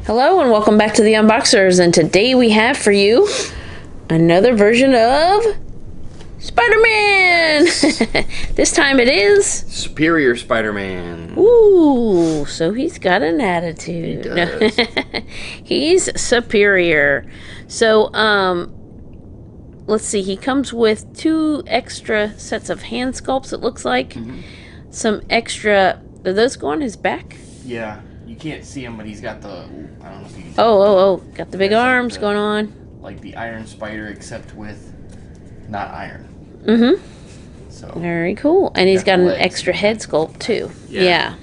Hello and welcome back to the Unboxers, and today we have for you another version of Spider-Man! This time it is... Superior Spider-Man. Ooh, so he's got an attitude. He does. He's superior. So, let's see, he comes with 2 extra sets of hand sculpts, it looks like. Mm-hmm. Some extra... Do those go on his back? Yeah. You can't see him, but he's got the... I don't know if you can see Oh. Got the big arms like going on. Like the Iron Spider, except with not iron. Mm-hmm. So very cool. And he's got an legs. extra head sculpt, too. Yeah.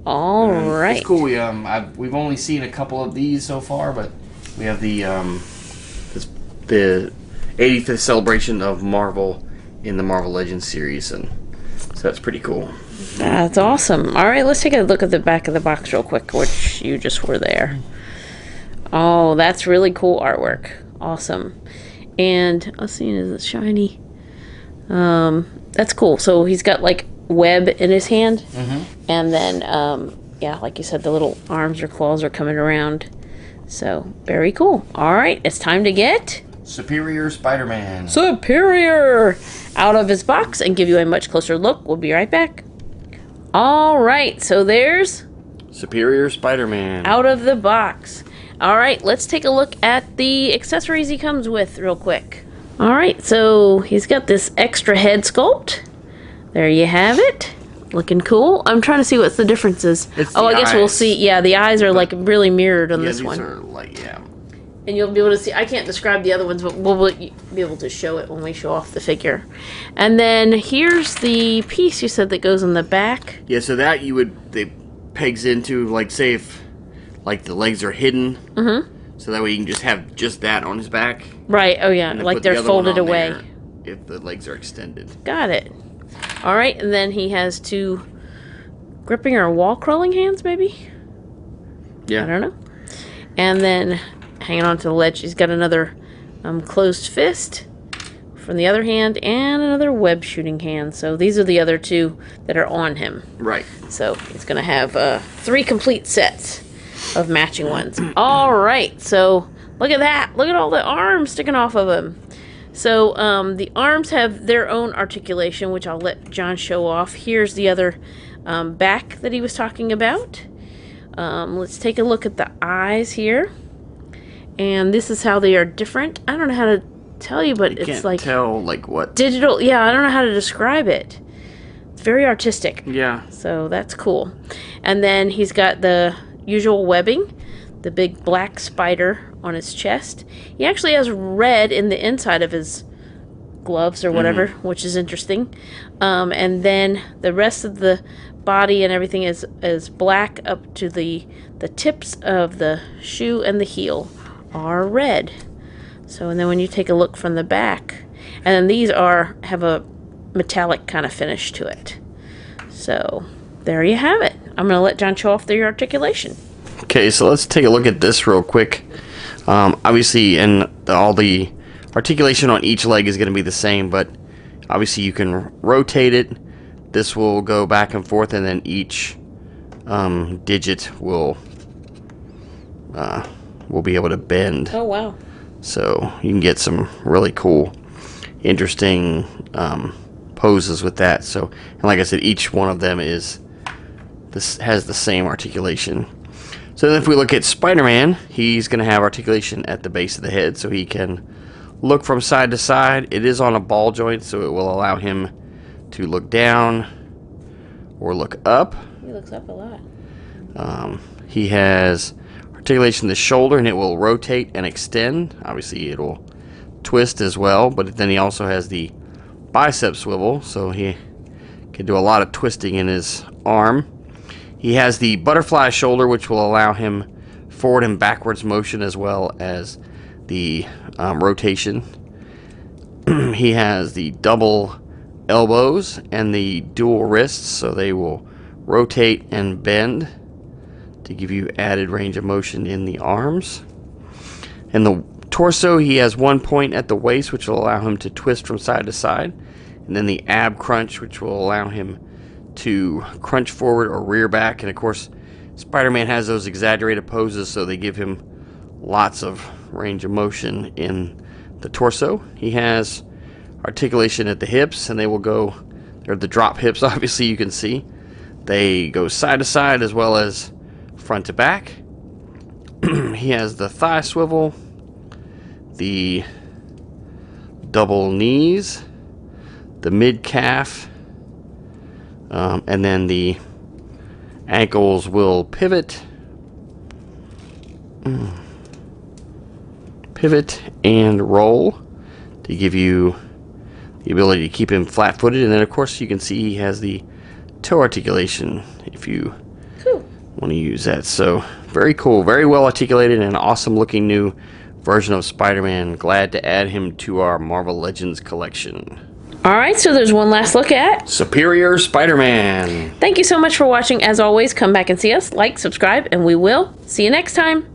All right. It's cool. We've only seen a couple of these so far, but we have the 85th celebration of Marvel in the Marvel Legends series, and so that's pretty cool. That's awesome. All right, let's take a look at the back of the box real quick, which you just were there. Oh, that's really cool artwork. Awesome. And let's see, is it shiny? That's cool. So he's got like web in his hand, and then yeah, like you said, the little arms or claws are coming around. So very cool. All right, it's time to get Superior Spider-Man. Superior out of his box and give you a much closer look. We'll be right back. All right, so there's Superior Spider-Man out of the box. All right, let's take a look at the accessories he comes with real quick. All right, so he's got this extra head sculpt. There you have it. Looking cool. I'm trying to see what the difference is. Oh, I guess we'll see. Yeah, the eyes are like really mirrored on this one. Are like, yeah. And you'll be able to see, I can't describe the other ones, but we'll be able to show it when we show off the figure. And then here's the piece you said that goes on the back. Yeah, so that they pegs into, like, say if, like, the legs are hidden. So that way you can just have just that on his back. Right, oh yeah, like they're folded away. If the legs are extended. Got it. All right, and then he has 2 gripping or wall crawling hands, maybe? Yeah. I don't know. And then hanging on to the ledge, he's got another closed fist from the other hand and another web shooting hand. So these are the other 2 that are on him. Right. So he's going to have 3 complete sets of matching ones. All right, so look at that. Look at all the arms sticking off of him. So the arms have their own articulation, which I'll let John show off. Here's the other back that he was talking about. Let's take a look at the eyes here. And this is how they are different. I don't know how to tell you, but it's like... tell, like, what? Digital. Yeah, I don't know how to describe it. It's very artistic. Yeah. So that's cool. And then he's got the usual webbing, the big black spider on his chest. He actually has red in the inside of his gloves or whatever, which is interesting. And then the rest of the body and everything is black up to the tips of the shoe and the heel are red. So, and then when you take a look from the back, and then these have a metallic kind of finish to it. So there you have it. I'm going to let John show off the articulation. Okay, so let's take a look at this real quick. Obviously, and all the articulation on each leg is going to be the same, but obviously you can rotate it. This will go back and forth, and then each digit will be able to bend. Oh, wow. So you can get some really cool, interesting poses with that. So, and like I said, each one of them has the same articulation. So then if we look at Spider-Man, he's going to have articulation at the base of the head, so he can look from side to side. It is on a ball joint, so it will allow him to look down or look up. He looks up a lot. He has articulation in the shoulder, and it will rotate and extend. Obviously, it'll twist as well, but then he also has the bicep swivel, so he can do a lot of twisting in his arm. He has the butterfly shoulder, which will allow him forward and backwards motion as well as the rotation. He has the double elbows and the dual wrists, so they will rotate and bend to give you added range of motion in the arms. And the torso, he has 1 point at the waist, which will allow him to twist from side to side, and then the ab crunch, which will allow him to crunch forward or rear back. And of course, Spider-Man has those exaggerated poses, so they give him lots of range of motion in the torso. He has articulation at the hips, and they will go, they're the drop hips, obviously you can see. They go side to side as well as front to back. He has the thigh swivel, the double knees, the mid calf, and then the ankles will pivot and roll to give you the ability to keep him flat-footed. And then of course you can see he has the toe articulation if you want to use that. So very cool, very well articulated, and an awesome looking new version of Spider-Man. Glad to add him to our Marvel Legends collection. Alright, so there's one last look at Superior Spider-Man. Thank you so much for watching. As always, come back and see us, like, subscribe, and we will see you next time.